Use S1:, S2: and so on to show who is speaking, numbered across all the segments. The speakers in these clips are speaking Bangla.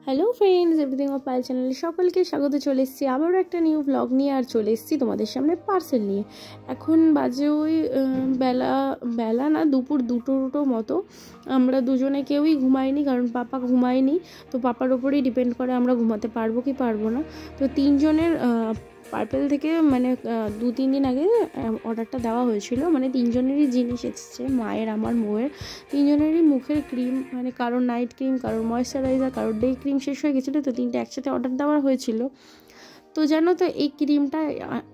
S1: Hello friends, everything of Payel চ্যানেলে সকলকে স্বাগত। চলে এসেছি আবারও একটা নিউ ব্লগ নিয়ে, আর চলে এসেছি তোমাদের সামনে পার্সেল নিয়ে। এখন বাজে ওই বেলা বেলা না দুপুর দুটো মতো। আমরা দুজনে কেউই ঘুমাইনি, কারণ পাপা ঘুমায়নি। তো পাপার ওপরেই ডিপেন্ড করে আমরা ঘুমাতে পারবো কি পারবো না। তো তিনজনের পার্পেল থেকে মানে 2-3 দিন আগে অর্ডারটা দেওয়া হয়েছিল। মানে তিনজনেরই জিনিস এসেছে, মায়ের, আমার, মোয়ের। তিনজনেরই মুখের ক্রিম, মানে কারোর নাইট ক্রিম, কারোর ময়েশ্চারাইজার, কারোর ডে ক্রিম শেষ হয়ে গেছিলো। তো তিনটে একসাথে অর্ডার দেওয়া হয়েছিল। তো জানো তো, এই ক্রিমটা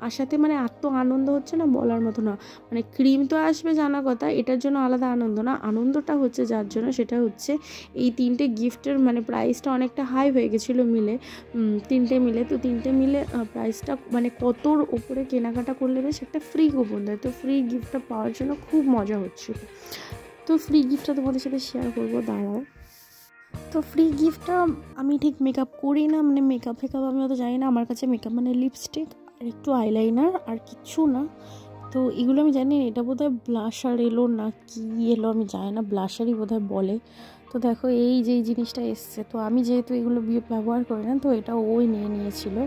S1: আসাতে মানে এত আনন্দ হচ্ছে না, বলার মতো না। মানে ক্রিম তো আসবে জানা কথা, এটার জন্য আলাদা আনন্দ না। আনন্দটা হচ্ছে যার জন্য, সেটা হচ্ছে এই তিনটে গিফটের মানে প্রাইসটা অনেকটা হাই হয়ে গেছিলো মিলে, তিনটে মিলে। তো তিনটে মিলে প্রাইসটা মানে কতর ওপরে কেনাকাটা করলে বেশ একটা ফ্রি কুপন দেয়। তো ফ্রি গিফটটা পাওয়ার জন্য খুব মজা হচ্ছিলো। তো ফ্রি গিফটটা তোমাদের সাথে শেয়ার করবো, দাঁড়াও। তো ফ্রি গিফটটা আমি ঠিক মেকআপ করি না, মানে মেকআপ আমি অত জানি না। আমার কাছে মেকআপ মানে লিপস্টিক আর একটু আইলাইনার, আর কিচ্ছু না। তো এগুলো আমি জানি, এটা বোধহয় ব্লাশার এলো না কি এলো আমি জানি না, ব্লাশারই বোধহয় বলে। তো দেখো এই যে জিনিসটা এসছে, তো আমি যেহেতু এগুলো ব্যবহার করি না, তো এটা ওই নিয়েছিল।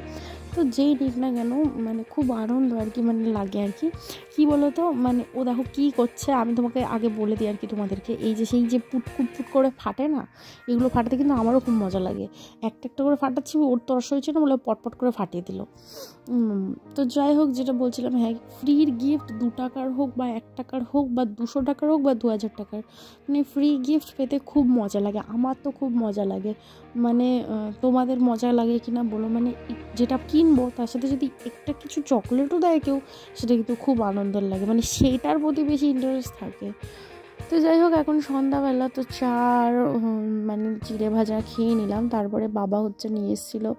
S1: তো যেই নিক না কেন, মানে খুব আনন্দ আর কি, মানে লাগে আর কি। কী বলো তো, মানে ও দেখো কী করছে, আমি তোমাকে আগে বলে দিই আর কি তোমাদেরকে। এই যে সেই যে পুট করে ফাটে না, এগুলো ফাটাতে কিন্তু আমারও খুব মজা লাগে। একটা করে ফাটাচ্ছি, ওর তরস হয়েছে না বলে পটপট করে ফাটিয়ে দিল। তো যাই হোক, যেটা বলছিলাম, হ্যাঁ, ফ্রির গিফট 2 টাকার হোক বা 1 টাকার হোক বা 200 টাকার হোক বা 2000 টাকার, মানে ফ্রি গিফট পেতে খুব মজা লাগে। আমার তো খুব মজা লাগে। মানে তোমাদের মজা লাগে কিনা বলো। মানে যেটা কিনবো তার সাথে যদি একটা কিছু চকলেটও দেয় কেউ, সেটা কিন্তু খুব আনন্দের লাগে, মানে সেইটার প্রতি বেশি ইন্টারেস্ট থাকে। তো যাই হোক, এখন সন্ধ্যাবেলা, তো চার মানে চিড়ে ভাজা খেয়ে নিলাম। তারপরে বাবা নিয়ে এসেছিলো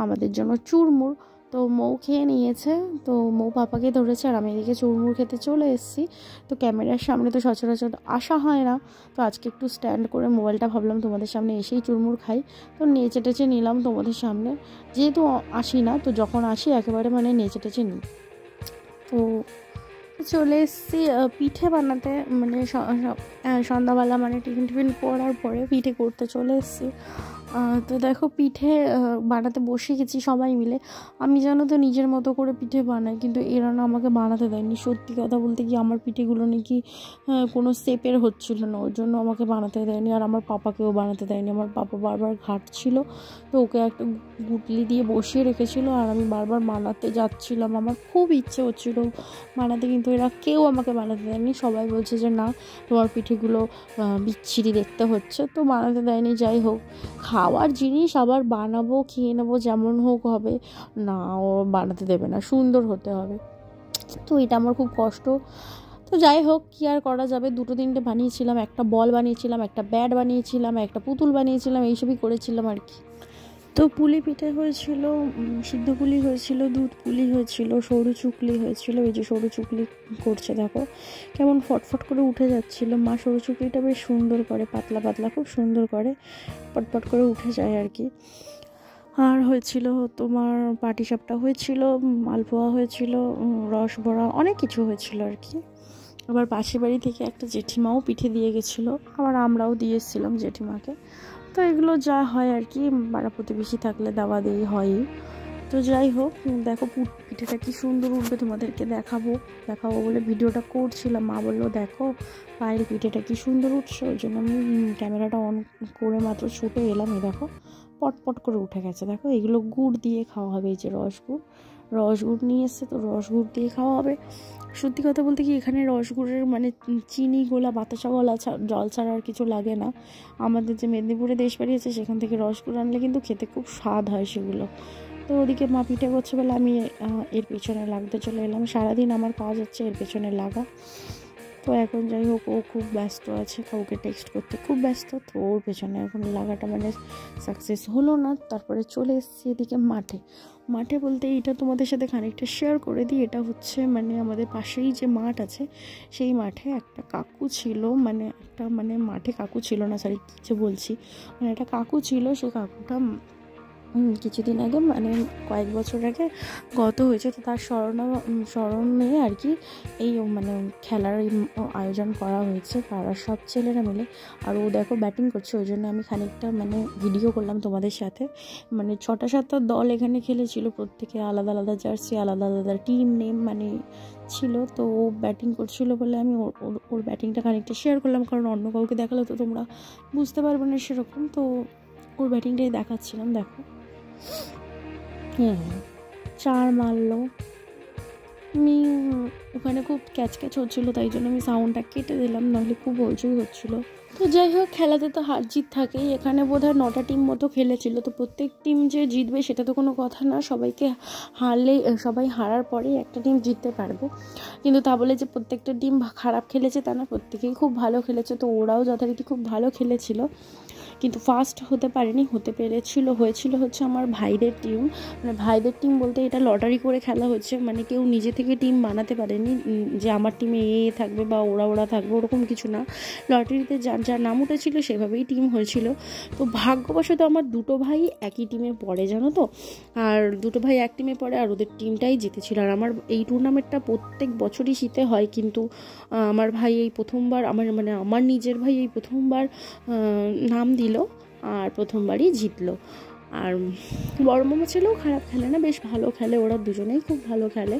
S1: আমাদের জন্য চুরমুর। তো মৌ খেয়ে নিয়েছে। তো মৌ পাপাকে ধরেছে, আর আমি এদিকে চুরমুর খেতে চলে এসেছি। তো ক্যামেরার সামনে তো সচরাচর আসা হয় না, তো আজকে একটু স্ট্যান্ড করে মোবাইলটা ভাবলাম তোমাদের সামনে এসেই চুরমুর খাই। তো নেচে টেচে নিলাম তোমাদের সামনে, যেহেতু আসি না, তো যখন আসি একেবারে মানে নেচে টেচে নিই। তো চলে এসেছি পিঠে বানাতে, মানে সন্ধ্যাবেলা মানে টিফিন করার পরে পিঠে করতে চলে এসেছি। তো দেখো, পিঠে বানাতে বসে গেছি সবাই মিলে। আমি জানো তো নিজের মতো করে পিঠে বানাই, কিন্তু এরা না আমাকে বানাতে দেয়নি। সত্যি কথা বলতে কি, আমার পিঠেগুলো নাকি কোনো শেপের হচ্ছিল না, ওর জন্য আমাকে বানাতে দেয়নি। আর আমার পাপাকেও বানাতে দেয়নি। আমার পাপা বারবার ঘাটছিল, তো ওকে একটা গুটলি দিয়ে বসিয়ে রেখেছিল, আর আমি বারবার বানাতে যাচ্ছিলাম। আমার খুব ইচ্ছে হচ্ছিল বানাতে, কিন্তু এরা কেউ আমাকে বানাতে দেয়নি। সবাই বলছে যে না, তোমার পিঠেগুলো বিচ্ছিরি দেখতে হচ্ছে, তো বানাতে দেয়নি। যাই হোক, খাওয়ার জিনিস আবার বানাবো, খেয়ে নেবো, যেমন হোক হবে না, ও বানাতে দেবে না, সুন্দর হতে হবে। তো এটা আমার খুব কষ্ট। তো যাই হোক, কী আর করা যাবে। 2-3টে বানিয়েছিলাম, একটা বল বানিয়েছিলাম, একটা ব্যাট বানিয়েছিলাম, একটা পুতুল বানিয়েছিলাম, এইসবই করেছিলাম আর কি। তো পুলি পিঠে হয়েছিল, সিদ্ধ পুলি হয়েছিল, দুধ পুলি হয়েছিল, সরু চুকলি হয়েছিল। এই যে সরু চুকলি করছে দেখো, কেমন ফটফট করে উঠে যাচ্ছিল। মা সরু চুকলিটা বেশ সুন্দর করে, পাতলা পাতলা খুব সুন্দর করে পটপট করে উঠে যায় আর কি। আর হয়েছিল তোমার পাটিসাপটা হয়েছিল, মালপোয়া হয়েছিল, রসবড়া, অনেক কিছু হয়েছিল আর কি। আবার পাশের বাড়ি থেকে একটা জেঠিমাও পিঠে দিয়ে গেছিলো, আবার আমরাও দিয়ে এসেছিলাম জেঠিমাকে। তো এগুলো যা হয় আর কি, পাড়া প্রতিবেশী থাকলে দেওয়া দেওয়ি হয়ই। তো যাই হোক, দেখো পিঠেটা কি সুন্দর উঠবে, তোমাদেরকে দেখাবো বলে ভিডিওটা করছিলাম। মা বললো দেখো পায়ের পিঠেটা কি সুন্দর উঠছে, ওই জন্য আমি ক্যামেরাটা অন করে মাত্র ছুটে এলাম। এই দেখো পটপট করে উঠে গেছে। দেখো এগুলো গুড় দিয়ে খাওয়া হবে, এই যে রসগুড় নিয়ে এসছে, তো রসগুড় দিয়ে খাওয়া হবে। সত্যি কথা বলতে কি, এখানে রসগুড়ের মানে চিনি গোলা, বাতাসা গলা, জল ছাড়া আর কিছু লাগে না। আমাদের যে মেদিনীপুরে দেশ বাড়ি আছে, সেখান থেকে রসগুড় আনলে কিন্তু খেতে খুব স্বাদ হয় সেগুলো। তো ওদিকে মা পিঠে করছে বলে আমি এর পেছনে লাগতে চলে এলাম। সারাদিন আমার কাজ হচ্ছে এর পেছনে লাগা। তো এখন যাই হোক, ও খুব ব্যস্ত আছে, কাউকে টেক্সট করতে খুব ব্যস্ত, তো ওর পেছনে এখন লাগাটা মানে সাকসেস হলো না। তারপরে চলে এসেছি এদিকে মাঠে বলতে এটা তোমাদের সাথে খানিকটা শেয়ার করে দিই। এটা হচ্ছে মানে আমাদের পাশেই যে মাঠ আছে, সেই মাঠে একটা কাকু ছিল, মানে একটা মানে মাঠে কাকু ছিল না, সরি কিছু বলছি, মানে একটা কাকু ছিল। সে কাকুটা কিছুদিন আগে মানে কয়েক বছর আগে গত হয়েছে, তো তার স্মরণে আর কি এই মানে খেলার আয়োজন করা হয়েছে পাড়ার সব ছেলেরা মিলে। আর ও দেখো ব্যাটিং করছে, ওই জন্য আমি খানিকটা মানে ভিডিও করলাম তোমাদের সাথে। মানে 6-7টা দল এখানে খেলেছিল, প্রত্যেকে আলাদা আলাদা জার্সি, আলাদা আলাদা টিম নেম মানে ছিল। তো ও ব্যাটিং করছিল বলে আমি ওর ব্যাটিংটা খানিকটা শেয়ার করলাম, কারণ অন্য কাউকে দেখালে তো তোমরা বুঝতে পারবে না সেরকম। তো ওর ব্যাটিংটাই দেখাচ্ছিলাম। দেখো হ্যাঁ 4 মারলো। আমি ওখানে খুব ক্যাচ হচ্ছিলো, তাই জন্য আমি সাউন্ডটা কেটে দিলাম, নাহলে খুব হইচই হচ্ছিলো। তো যাই হোক, খেলাতে তো হার জিত থাকেই। এখানে বোধহয় 9টা টিম মতো খেলেছিল, তো প্রত্যেক টিম যে জিতবে সেটা তো কোনো কথা না। সবাই হারার পরেই একটা টিম জিততে পারবে, কিন্তু তা বলে যে প্রত্যেকটা টিম খারাপ খেলেছে তা না, প্রত্যেকেই খুব ভালো খেলেছে। তো ওরাও যথারীতি খুব ভালো খেলেছিল, কিন্তু ফার্স্ট হতে পারেনি। হয়েছিল হচ্ছে আমার ভাইদের টিম। মানে ভাইদের টিম বলতে এটা লটারি করে খেলা হচ্ছে, মানে কেউ নিজে থেকে টিম বানাতে পারেনি যে আমার টিমে এ থাকবে বা ওরা থাকবে, ওরকম কিছু না। লটারিতে যার নাম উঠেছিল সেভাবেই টিম হয়েছিল। তো ভাগ্যবশত আমার 2টো ভাই একই টিমে পড়ে, জানো তো। আর 2টো ভাই এক টিমে পড়ে, আর ওদের টিমটাই জিতেছিল। আর আমার এই টুর্নামেন্টটা প্রত্যেক বছরই শীতে হয়, কিন্তু আমার ভাই এই প্রথমবার, আমার নিজের ভাই এই প্রথমবার নাম দিল আর প্রথমবারই জিতলো। আর বড় মামা ছেলেও খারাপ খেলে না, বেশ ভালো খেলে, ওরা দুজনেই খুব ভালো খেলে।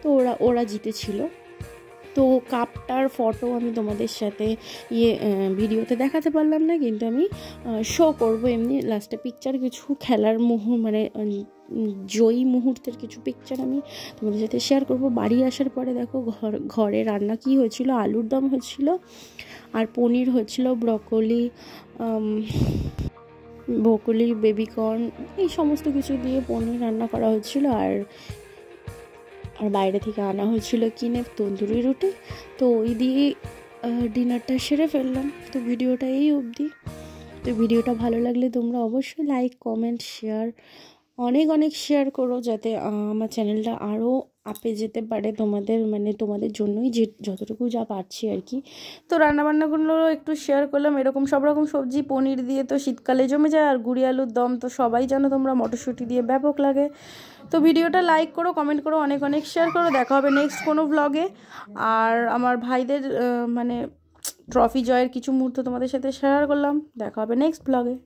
S1: তো ওরা জিতেছিল। তো কাপটার ফটো আমি তোমাদের সাথে ভিডিওতে দেখাতে পারলাম না, কিন্তু আমি শো করবো এমনি লাস্টে পিকচার, কিছু খেলার মানে জয়ী মুহূর্তের কিছু পিকচার আমি তোমাদের সাথে শেয়ার করব। বাড়ি আসার পরে দেখো ঘরে রান্না কি হয়েছিল, আলুর দম হয়েছিল আর পনির হয়েছিল, ব্রোকলি বেবিকর্ন এই সমস্ত কিছু দিয়ে পনির রান্না করা হয়েছিল। আর বাইরে থেকে আনা হয়েছিল কিনে তন্দুরি রুটি। তো ওই দিয়ে ডিনারটা সেরে ফেললাম। তো ভিডিওটা এই অবধি। তো ভিডিওটা ভালো লাগলে তোমরা অবশ্যই লাইক, কমেন্ট, শেয়ার অনেক শেয়ার করো, যাতে আমার চ্যানেলটা আরও আপে যেতে পারে তোমাদের জন্যই, যে যতটুকু যা পারছি আর কি। তো রান্নাবান্নাগুলো একটু শেয়ার করলাম। এরকম সব রকম সবজি পনির দিয়ে তো শীতকালে জমে যায়, আর গুঁড়ি আলুর দম তো সবাই জানো তোমরা, মটরশুঁটি দিয়ে ব্যাপক লাগে। তো ভিডিওটা লাইক করো, কমেন্ট করো, অনেক শেয়ার করো। দেখা হবে নেক্সট কোনো ব্লগে। আর আমার ভাইদের ট্রফি জয়ের কিছু মুহূর্ত তোমাদের সাথে শেয়ার করলাম। দেখা হবে নেক্সট ব্লগে।